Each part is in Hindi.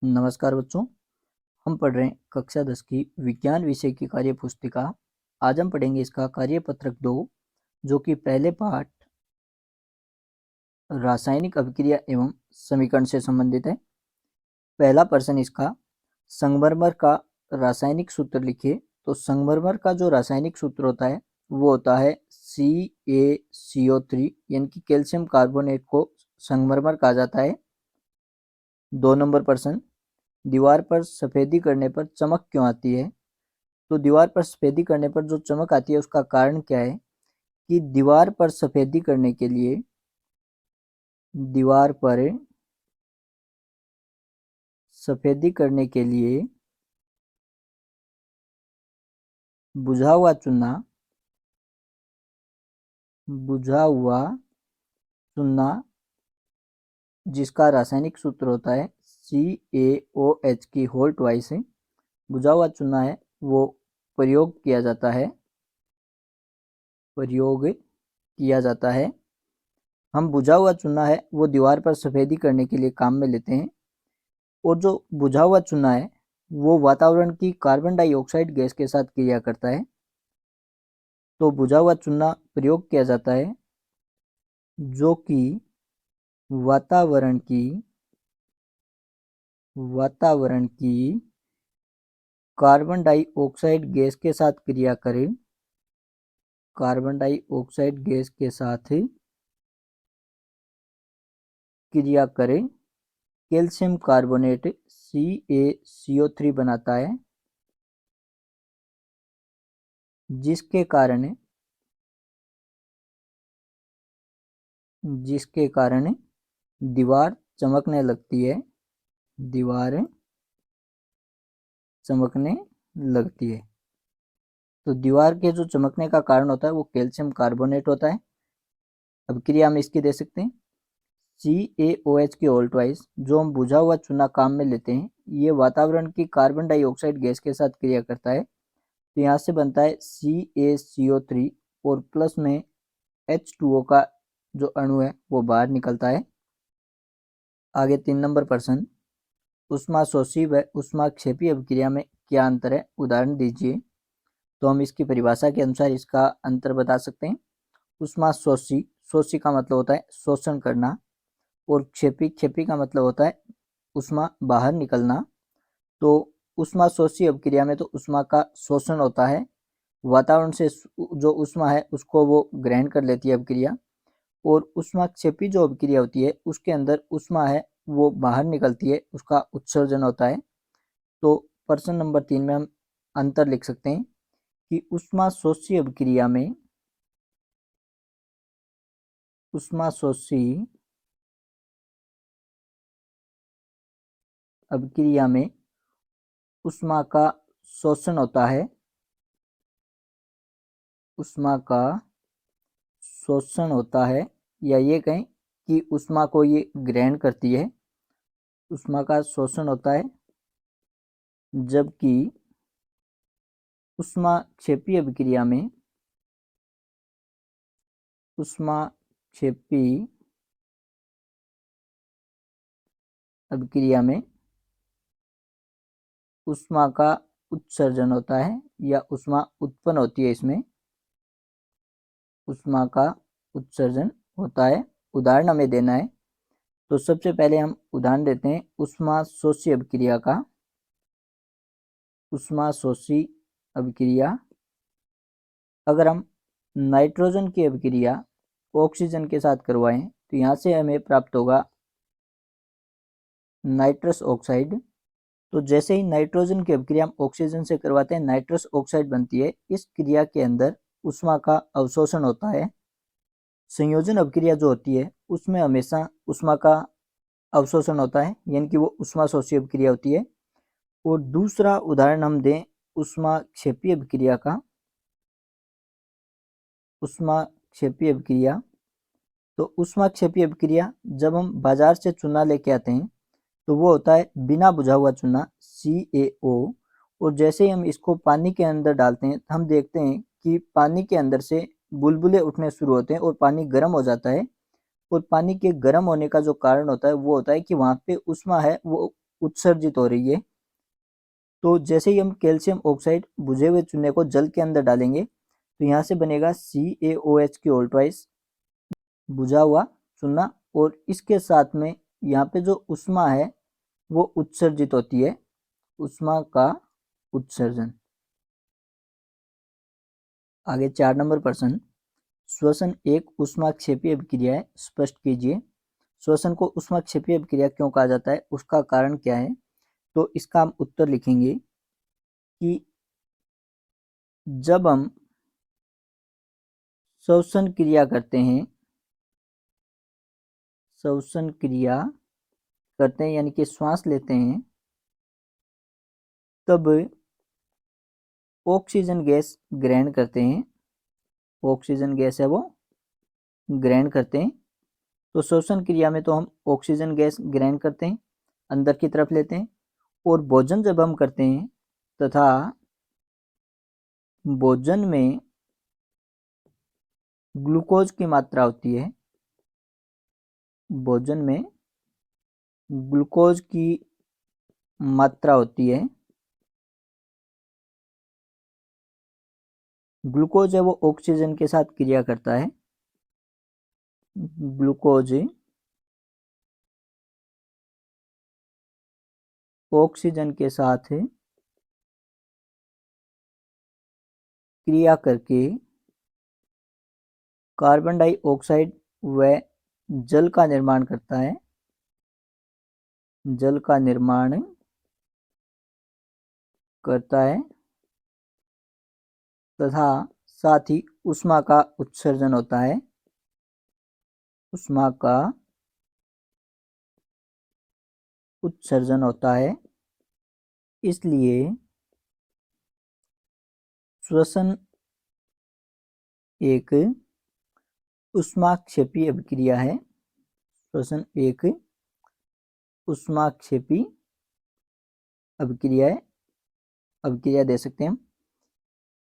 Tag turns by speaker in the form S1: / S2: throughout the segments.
S1: नमस्कार बच्चों, हम पढ़ रहे हैं कक्षा 10 की विज्ञान विषय की कार्य पुस्तिका। आज हम पढ़ेंगे इसका कार्यपत्रक 2, जो कि पहले पाठ रासायनिक अभिक्रिया एवं समीकरण से संबंधित है। पहला प्रश्न इसका, संगमरमर का रासायनिक सूत्र लिखिए। तो संगमरमर का जो रासायनिक सूत्र होता है वो होता है CaCO3, यानी कि कैल्शियम कार्बोनेट को संगमरमर कहा जाता है। 2 नंबर प्रश्न, दीवार पर सफेदी करने पर चमक क्यों आती है? तो दीवार पर सफेदी करने पर जो चमक आती है उसका कारण क्या है कि दीवार पर सफेदी करने के लिए बुझा हुआ चूना जिसका रासायनिक सूत्र होता है CaOH की होल ट्वाइस है, बुझा हुआ चूना है वो प्रयोग किया जाता है। हम बुझा हुआ चूना है वो दीवार पर सफेदी करने के लिए काम में लेते हैं, और जो बुझा हुआ चूना है वो वातावरण की कार्बन डाइऑक्साइड गैस के साथ क्रिया करता है। तो बुझा हुआ चूना प्रयोग किया जाता है जो कि वातावरण की कार्बन डाइऑक्साइड गैस के साथ क्रिया करे कैल्शियम कार्बोनेट CaCO3 बनाता है, जिसके कारण दीवार चमकने लगती है। तो दीवार के जो चमकने का कारण होता है वो कैल्शियम कार्बोनेट होता है। अब क्रिया हम इसकी दे सकते हैं, CaOH की होल ट्वाइस, जो हम बुझा हुआ चूना काम में लेते हैं, ये वातावरण की कार्बन डाइऑक्साइड गैस के साथ क्रिया करता है। तो यहाँ से बनता है CaCO3 और प्लस में H2O का जो अणु है वो बाहर निकलता है। आगे 3 नंबर प्रश्न, ऊष्माशोषी व ऊष्माक्षेपी अभिक्रिया में क्या अंतर है, उदाहरण दीजिए। तो हम इसकी परिभाषा के अनुसार इसका अंतर बता सकते हैं। ऊष्माशोषी का मतलब होता है शोषण करना, और क्षेपी का मतलब होता है ऊष्मा बाहर निकलना। तो ऊष्माशोषी अभिक्रिया में तो ऊष्मा का शोषण होता है, वातावरण से जो ऊष्मा है उसको वो ग्रहण कर लेती है अभिक्रिया, और ऊष्माक्षेपी जो अभिक्रिया होती है उसके अंदर ऊष्मा है वो बाहर निकलती है, उसका उत्सर्जन होता है। तो प्रश्न नंबर 3 में हम अंतर लिख सकते हैं कि ऊष्माशोषी अभिक्रिया में ऊष्मा का शोषण होता है, या ये कहें कि ऊष्मा को ये ग्रहण करती है, ऊष्मा का शोषण होता है। जबकि ऊष्माक्षेपी अभिक्रिया में ऊष्मा का उत्सर्जन होता है, या ऊष्मा उत्पन्न होती है, इसमें ऊष्मा का उत्सर्जन होता है। उदाहरण हमें देना है, तो सबसे पहले हम उदाहरण देते हैं ऊष्माशोषी अभिक्रिया। अगर हम नाइट्रोजन की अभिक्रिया ऑक्सीजन के साथ करवाएं तो यहाँ से हमें प्राप्त होगा नाइट्रस ऑक्साइड। तो जैसे ही नाइट्रोजन की अभिक्रिया हम ऑक्सीजन से करवाते हैं, नाइट्रस ऑक्साइड बनती है। इस क्रिया के अंदर ऊष्मा का अवशोषण होता है। संयोजन अभिक्रिया जो होती है उसमें हमेशा ऊष्मा का अवशोषण होता है, यानी कि वो ऊष्माशोषी अभिक्रिया होती है। और दूसरा उदाहरण हम दें ऊष्माक्षेपी अभिक्रिया का। तो ऊष्माक्षेपी अभिक्रिया जब हम बाजार से चूना लेके आते हैं तो वो होता है बिना बुझा हुआ चूना CaO, और जैसे ही हम इसको पानी के अंदर डालते हैं हम देखते हैं कि पानी के अंदर से बुलबुले उठने शुरू होते हैं और पानी गर्म हो जाता है। और पानी के गर्म होने का जो कारण होता है वो होता है कि वहाँ पे ऊष्मा है वो उत्सर्जित हो रही है। तो जैसे ही हम कैल्शियम ऑक्साइड बुझे हुए चूने को जल के अंदर डालेंगे तो यहाँ से बनेगा CaOH की होल ट्वाइस बुझा हुआ चूना, और इसके साथ में यहाँ पे जो उष्मा है वो उत्सर्जित होती है, उष्मा का उत्सर्जन। आगे 4 नंबर प्रश्न, श्वसन एक ऊष्माक्षेपी अभिक्रिया है, स्पष्ट कीजिए। श्वसन को ऊष्माक्षेपी अभिक्रिया क्यों कहा जाता है, उसका कारण क्या है? तो इसका हम उत्तर लिखेंगे कि जब हम श्वसन क्रिया करते हैं, श्वसन क्रिया करते हैं यानी कि श्वास लेते हैं, तब ऑक्सीजन गैस ग्रहण करते हैं, ऑक्सीजन गैस है वो ग्रहण करते हैं। तो श्वसन क्रिया में तो हम ऑक्सीजन गैस ग्रहण करते हैं, अंदर की तरफ लेते हैं, और भोजन जब हम करते हैं तथा भोजन में ग्लूकोज की मात्रा होती है, भोजन में ग्लूकोज की मात्रा होती है, ग्लूकोज है वो ऑक्सीजन के साथ क्रिया करता है, ग्लूकोज ऑक्सीजन के साथ क्रिया करके कार्बन डाइऑक्साइड व जल का निर्माण करता है, जल का निर्माण करता है तथा साथ ही उष्मा का उत्सर्जन होता है, उष्मा का उत्सर्जन होता है। इसलिए श्वसन एक ऊष्माक्षेपी अभिक्रिया है, श्वसन एक ऊष्माक्षेपी अभिक्रिया है। अभिक्रिया दे सकते हैं हम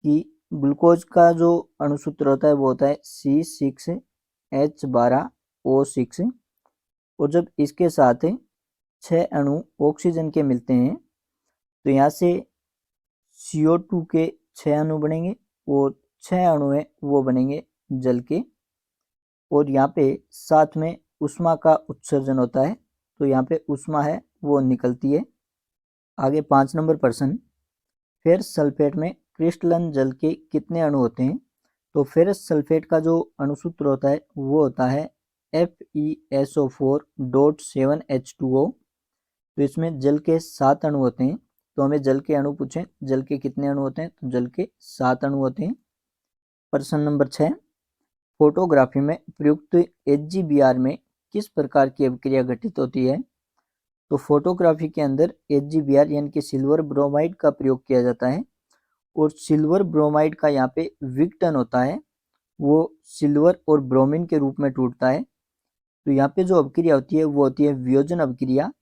S1: कि ग्लूकोज का जो अणुसूत्र होता है वो होता है C6H12O6, और जब इसके साथ 6 अणु ऑक्सीजन के मिलते हैं तो यहाँ से CO2 के 6 अणु बनेंगे, और 6 अणु हैं वो बनेंगे जल के, और यहाँ पे साथ में उष्मा का उत्सर्जन होता है, तो यहाँ पे उष्मा है वो निकलती है। आगे 5 नंबर प्रश्न, फेरस सल्फेट में क्रिस्टलन जल के कितने अणु होते हैं? तो फेरस सल्फेट का जो अणुसूत्र होता है वो होता है FeSO4.7H2O। तो इसमें जल के 7 अणु होते हैं। तो हमें जल के अणु पूछें, जल के कितने अणु होते हैं? तो जल के 7 अणु होते हैं। प्रश्न नंबर 6, फोटोग्राफी में प्रयुक्त HGBR में किस प्रकार की अभिक्रिया घटित होती है? तो फोटोग्राफी के अंदर HGBR यानी कि सिल्वर ब्रोमाइड का प्रयोग किया जाता है, और सिल्वर ब्रोमाइड का यहाँ पे विघटन होता है, वो सिल्वर और ब्रोमीन के रूप में टूटता है। तो यहाँ पे जो अभिक्रिया होती है वो होती है वियोजन अभिक्रिया।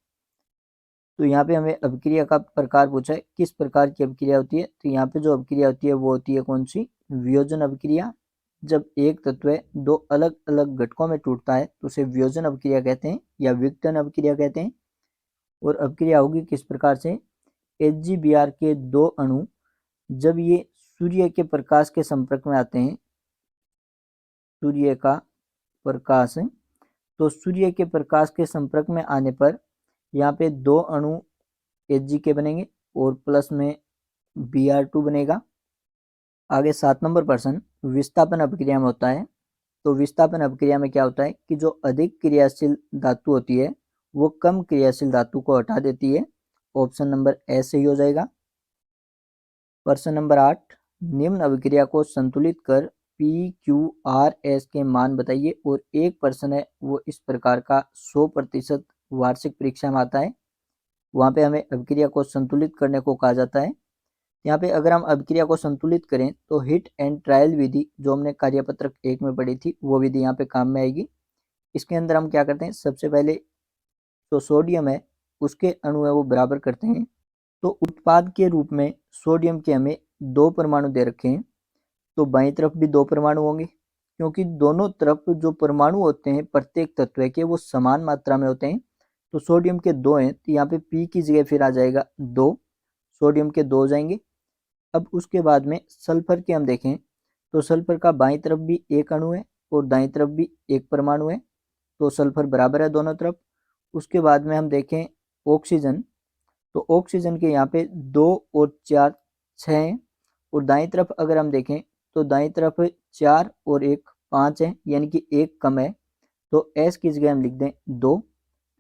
S1: तो यहाँ पे हमें अभिक्रिया का प्रकार पूछा है, किस प्रकार की अभिक्रिया होती है? तो यहाँ पे जो अभिक्रिया होती है वो होती है कौन सी? वियोजन अभिक्रिया। जब एक तत्व दो अलग अलग घटकों में टूटता है तो उसे वियोजन अभिक्रिया कहते हैं या विघटन अभिक्रिया कहते हैं। और अभिक्रिया होगी किस प्रकार से? HGBR के 2 अणु जब ये सूर्य के प्रकाश के संपर्क में आते हैं, सूर्य का प्रकाश, तो सूर्य के प्रकाश के संपर्क में आने पर यहाँ पे 2 अणु Hg के बनेंगे और प्लस में Br2 बनेगा। आगे 7 नंबर प्रश्न, विस्थापन अभिक्रिया में होता है। तो विस्थापन अभिक्रिया में क्या होता है कि जो अधिक क्रियाशील धातु होती है वो कम क्रियाशील धातु को हटा देती है। ऑप्शन नंबर ए सही हो जाएगा। प्रश्न नंबर 8, निम्न अभिक्रिया को संतुलित कर PQRS के मान बताइए। और एक प्रश्न है वो इस प्रकार का 100% वार्षिक परीक्षा में आता है, वहाँ पे हमें अभिक्रिया को संतुलित करने को कहा जाता है। यहाँ पे अगर हम अभिक्रिया को संतुलित करें तो हिट एंड ट्रायल विधि जो हमने कार्यपत्रक 1 में पढ़ी थी वो विधि यहाँ पे काम में आएगी। इसके अंदर हम क्या करते हैं, सबसे पहले जो सोडियम है उसके अणु है वो बराबर करते हैं। तो उत्पाद के रूप में सोडियम के हमें 2 परमाणु दे रखे हैं, तो बाईं तरफ भी 2 परमाणु होंगे, क्योंकि दोनों तरफ जो परमाणु होते हैं प्रत्येक तत्व के वो समान मात्रा में होते हैं। तो सोडियम के 2 हैं, तो यहाँ पे P की जगह फिर आ जाएगा 2, सोडियम के 2 हो जाएंगे। अब उसके बाद में सल्फर के हम देखें तो सल्फर का बाईं तरफ भी एक अणु है और दाईं तरफ भी एक परमाणु है, तो सल्फर बराबर है दोनों तरफ। उसके बाद में हम देखें ऑक्सीजन, तो ऑक्सीजन के यहाँ पे 2 और 4 6 हैं, और दाईं तरफ अगर हम देखें तो दाईं तरफ 4 और 1 5 है, यानी कि एक कम है, तो एस की जगह हम लिख दें 2,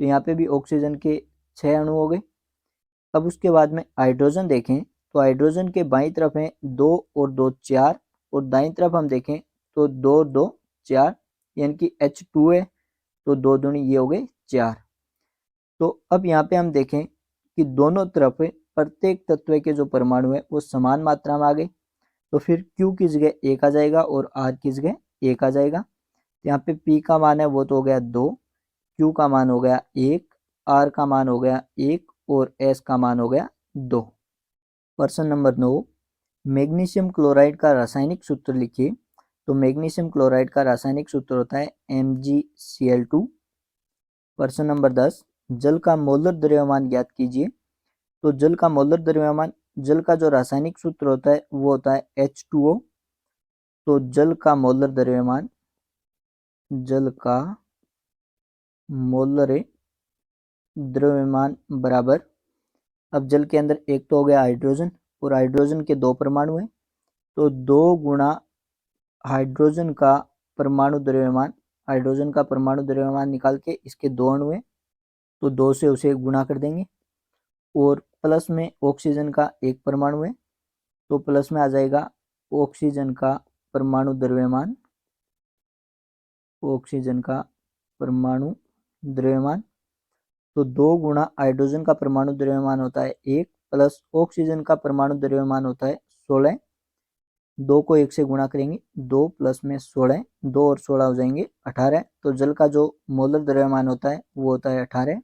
S1: तो यहाँ पे भी ऑक्सीजन के 6 अणु हो गए। अब उसके बाद में हाइड्रोजन देखें तो हाइड्रोजन के बाईं तरफ है 2 और 2 4, और दाईं तरफ हम देखें तो 2 2 4, यानी कि H2 है, तो 2 दूनी ये हो गए 4। तो अब यहाँ पे हम देखें कि दोनों तरफ प्रत्येक तत्व के जो परमाणु है वो समान मात्रा में आ गए, तो फिर Q की जगह 1 आ जाएगा और R की जगह 1 आ जाएगा। यहाँ पे P का मान है वो तो हो गया 2, Q का मान हो गया 1, R का मान हो गया 1 और S का मान हो गया 2। प्रश्न नंबर 9, मैग्नीशियम क्लोराइड का रासायनिक सूत्र लिखिए। तो मैग्नीशियम क्लोराइड का रासायनिक सूत्र होता है MgCl2। प्रश्न नंबर 10, जल का मोलर द्रव्यमान ज्ञात कीजिए। तो जल का मोलर द्रव्यमान, जल का जो रासायनिक सूत्र होता है वो होता है H2O। तो जल का मोलर द्रव्यमान, जल का मोलर द्रव्यमान बराबर, अब जल के अंदर एक तो हो गया हाइड्रोजन, और हाइड्रोजन के 2 परमाणु हैं, तो 2 गुणा हाइड्रोजन का परमाणु द्रव्यमान, हाइड्रोजन का परमाणु द्रव्यमान निकाल के इसके 2 अणु हैं, तो 2 से उसे गुणा कर देंगे, और प्लस में ऑक्सीजन का 1 परमाणु है, तो प्लस में आ जाएगा ऑक्सीजन का परमाणु द्रव्यमान, ऑक्सीजन का परमाणु द्रव्यमान। तो 2 गुणा हाइड्रोजन का परमाणु द्रव्यमान होता है 1, प्लस ऑक्सीजन का परमाणु द्रव्यमान होता है 16। 2 को 1 से गुणा करेंगे, 2 प्लस में 16, 2 और 16 हो जाएंगे 18। तो जल का जो मोलर द्रव्यमान होता है वो होता है 18।